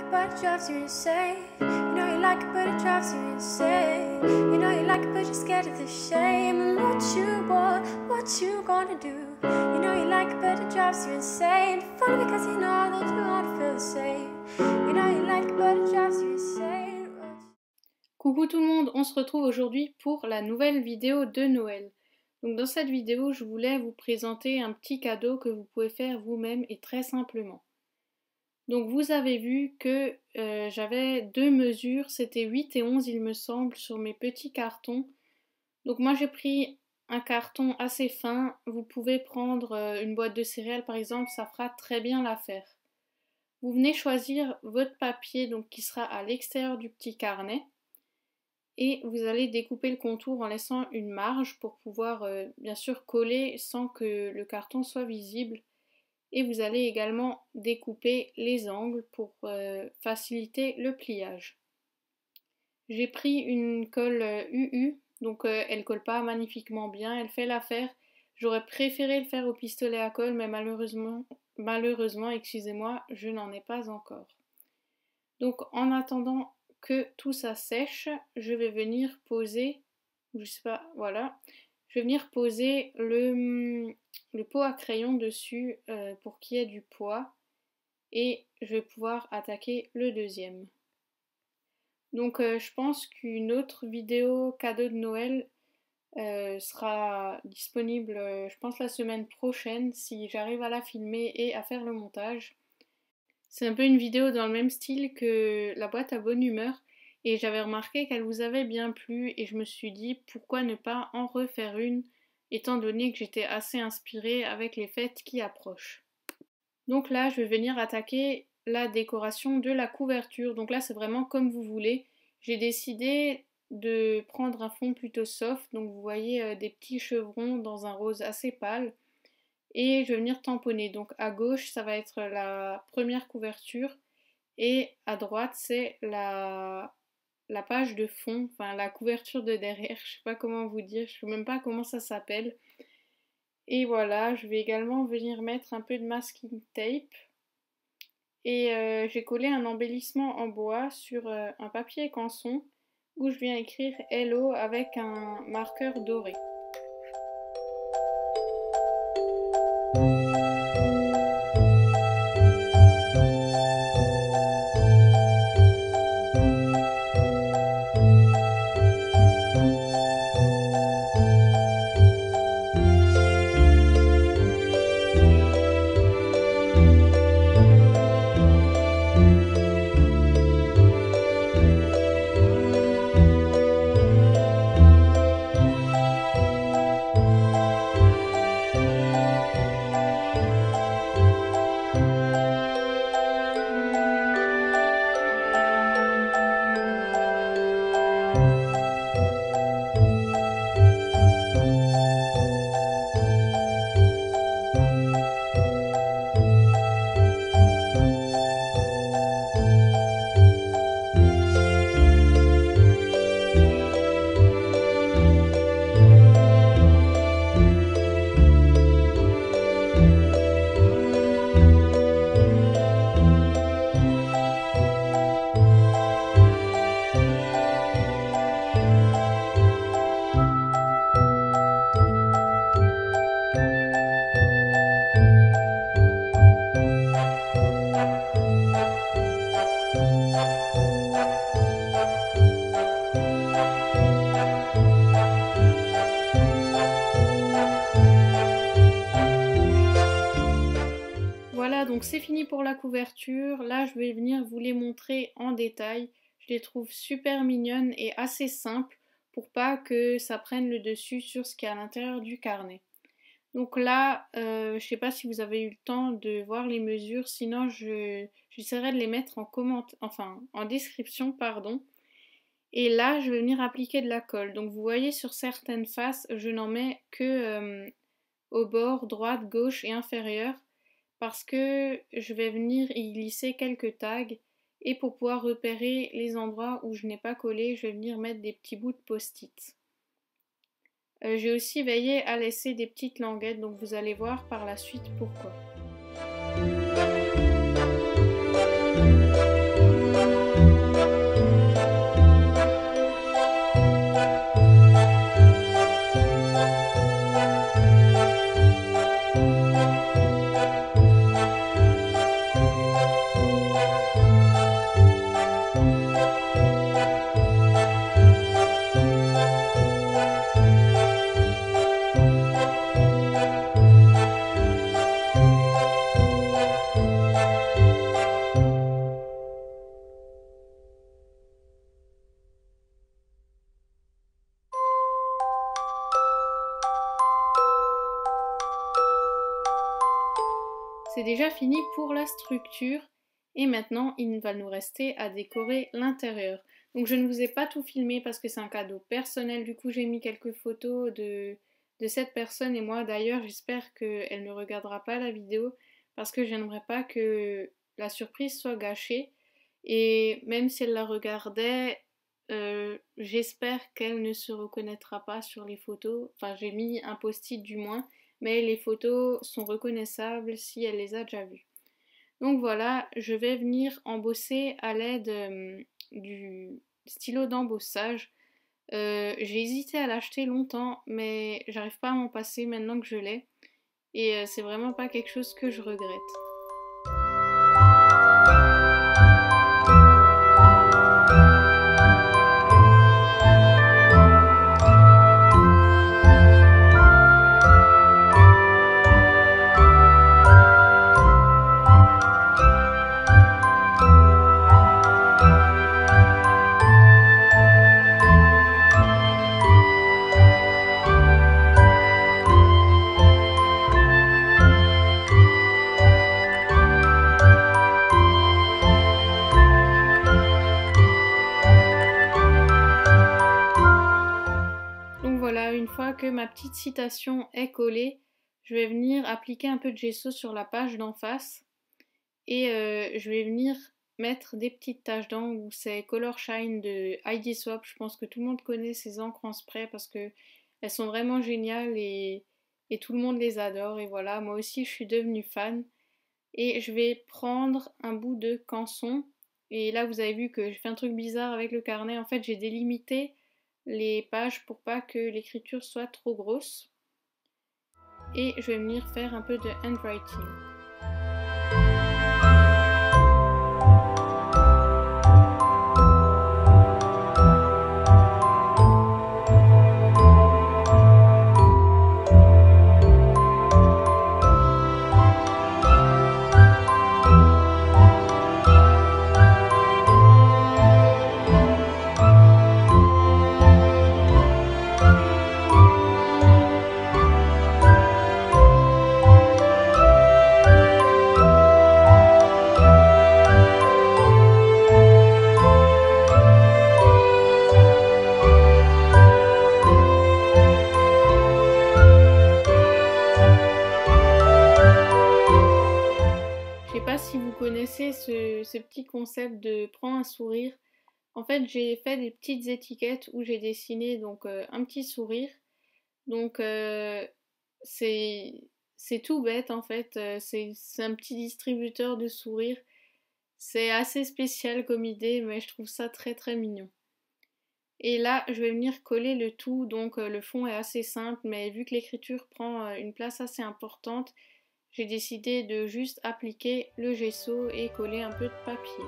it but it drives you insane. You know you like it but it drives you insane. You know you like it but you're scared of the shame. And what you want, what you gonna do? You know you like it but it drives you insane. Funny because you know that you wanna feel the same. You know you like it but it drives you insane. Coucou tout le monde, on se retrouve aujourd'hui pour la nouvelle vidéo de Noël. Donc dans cette vidéo, je voulais vous présenter un petit cadeau que vous pouvez faire vous-même et très simplement. Donc vous avez vu que j'avais deux mesures, c'était 8 et 11 il me semble, sur mes petits cartons. Donc moi j'ai pris un carton assez fin, vous pouvez prendre une boîte de céréales par exemple, ça fera très bien l'affaire. Vous venez choisir votre papier donc, qui sera à l'extérieur du petit carnet. Et vous allez découper le contour en laissant une marge pour pouvoir bien sûr coller sans que le carton soit visible. Et vous allez également découper les angles pour faciliter le pliage. J'ai pris une colle UU, donc elle colle pas magnifiquement bien, elle fait l'affaire. J'aurais préféré le faire au pistolet à colle, mais malheureusement, excusez-moi, je n'en ai pas encore. Donc en attendant que tout ça sèche, je vais venir poser, je sais pas, voilà, je vais venir poser le pot à crayon dessus pour qu'il y ait du poids et je vais pouvoir attaquer le deuxième. Donc je pense qu'une autre vidéo cadeau de Noël sera disponible, je pense la semaine prochaine si j'arrive à la filmer et à faire le montage. C'est un peu une vidéo dans le même style que la boîte à bonne humeur et j'avais remarqué qu'elle vous avait bien plu et je me suis dit pourquoi ne pas en refaire une étant donné que j'étais assez inspirée avec les fêtes qui approchent. Donc là je vais venir attaquer la décoration de la couverture, donc là c'est vraiment comme vous voulez. J'ai décidé de prendre un fond plutôt soft, donc vous voyez des petits chevrons dans un rose assez pâle. Et je vais venir tamponner, donc à gauche ça va être la première couverture et à droite c'est la page de fond, enfin la couverture de derrière, je sais pas comment vous dire, je sais même pas comment ça s'appelle. Et voilà, je vais également venir mettre un peu de masking tape et j'ai collé un embellissement en bois sur un papier canson où je viens écrire Hello avec un marqueur doré. Voilà, donc c'est fini pour la couverture. Là, je vais venir vous les montrer en détail. Je les trouve super mignonnes et assez simples pour pas que ça prenne le dessus sur ce qu'il y a à l'intérieur du carnet. Donc là, je sais pas si vous avez eu le temps de voir les mesures, sinon j'essaierai de les mettre en description, pardon. Et là, je vais venir appliquer de la colle. Donc vous voyez sur certaines faces, je n'en mets que au bord, droite, gauche et inférieure, parce que je vais venir y glisser quelques tags et pour pouvoir repérer les endroits où je n'ai pas collé, je vais venir mettre des petits bouts de post-it. J'ai aussi veillé à laisser des petites languettes, donc vous allez voir par la suite pourquoi. C'est déjà fini pour la structure et maintenant il va nous rester à décorer l'intérieur. Donc je ne vous ai pas tout filmé parce que c'est un cadeau personnel, du coup j'ai mis quelques photos de cette personne et moi. D'ailleurs j'espère qu'elle ne regardera pas la vidéo parce que j'aimerais pas que la surprise soit gâchée, et même si elle la regardait, j'espère qu'elle ne se reconnaîtra pas sur les photos. Enfin j'ai mis un post-it du moins, mais les photos sont reconnaissables si elle les a déjà vues. Donc voilà, je vais venir embosser à l'aide du stylo d'embossage. J'ai hésité à l'acheter longtemps, mais j'arrive pas à m'en passer maintenant que je l'ai. Et c'est vraiment pas quelque chose que je regrette. Donc voilà, une fois que ma petite citation est collée, je vais venir appliquer un peu de gesso sur la page d'en face et je vais venir mettre des petites taches d'encre. Où c'est Color Shine de ID Swap. Je pense que tout le monde connaît ces encres en spray parce que elles sont vraiment géniales et tout le monde les adore. Et voilà, moi aussi je suis devenue fan. Et je vais prendre un bout de canson. Et là vous avez vu que j'ai fait un truc bizarre avec le carnet. En fait j'ai délimité les pages pour pas que l'écriture soit trop grosse. Et je vais venir faire un peu de handwriting. Je sais pas si vous connaissez ce petit concept de prends un sourire. En fait, j'ai fait des petites étiquettes où j'ai dessiné donc un petit sourire. Donc c'est tout bête en fait. C'est un petit distributeur de sourires. C'est assez spécial comme idée, mais je trouve ça très très mignon. Et là, je vais venir coller le tout. Donc le fond est assez simple, mais vu que l'écriture prend une place assez importante, j'ai décidé de juste appliquer le gesso et coller un peu de papier.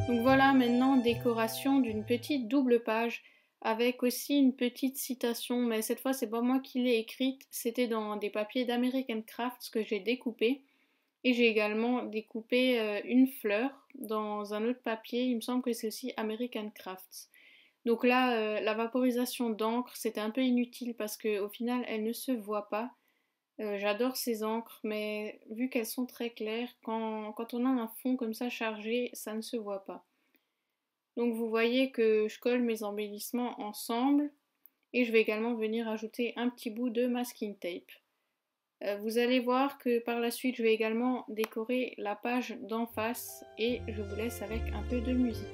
Donc voilà maintenant décoration d'une petite double page avec aussi une petite citation, mais cette fois c'est pas moi qui l'ai écrite, c'était dans des papiers d'American Crafts que j'ai découpé. Et j'ai également découpé une fleur dans un autre papier, il me semble que c'est aussi American Crafts. Donc là, la vaporisation d'encre, c'était un peu inutile parce qu'au final, elle ne se voit pas. J'adore ces encres, mais vu qu'elles sont très claires, quand on a un fond comme ça chargé, ça ne se voit pas. Donc vous voyez que je colle mes embellissements ensemble et je vais également venir ajouter un petit bout de masking tape. Vous allez voir que par la suite, je vais également décorer la page d'en face et je vous laisse avec un peu de musique.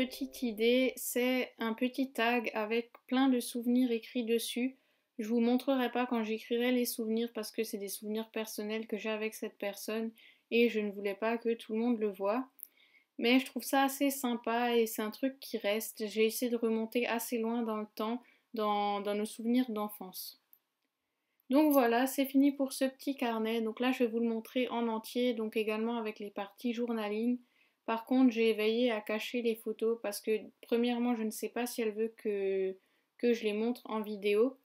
petite idée, c'est un petit tag avec plein de souvenirs écrits dessus. Je vous montrerai pas quand j'écrirai les souvenirs parce que c'est des souvenirs personnels que j'ai avec cette personne et je ne voulais pas que tout le monde le voie. Mais je trouve ça assez sympa et c'est un truc qui reste. J'ai essayé de remonter assez loin dans le temps, dans nos souvenirs d'enfance. Donc voilà, c'est fini pour ce petit carnet. Donc là, je vais vous le montrer en entier, donc également avec les parties journaling. Par contre, j'ai veillé à cacher les photos parce que premièrement, je ne sais pas si elle veut que je les montre en vidéo.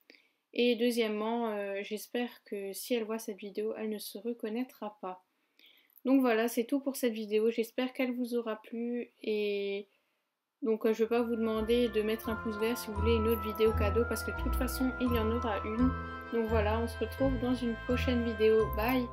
Et deuxièmement, j'espère que si elle voit cette vidéo, elle ne se reconnaîtra pas. Donc voilà, c'est tout pour cette vidéo. J'espère qu'elle vous aura plu et donc je ne vais pas vous demander de mettre un pouce vert si vous voulez une autre vidéo cadeau parce que de toute façon, il y en aura une. Donc voilà, on se retrouve dans une prochaine vidéo. Bye!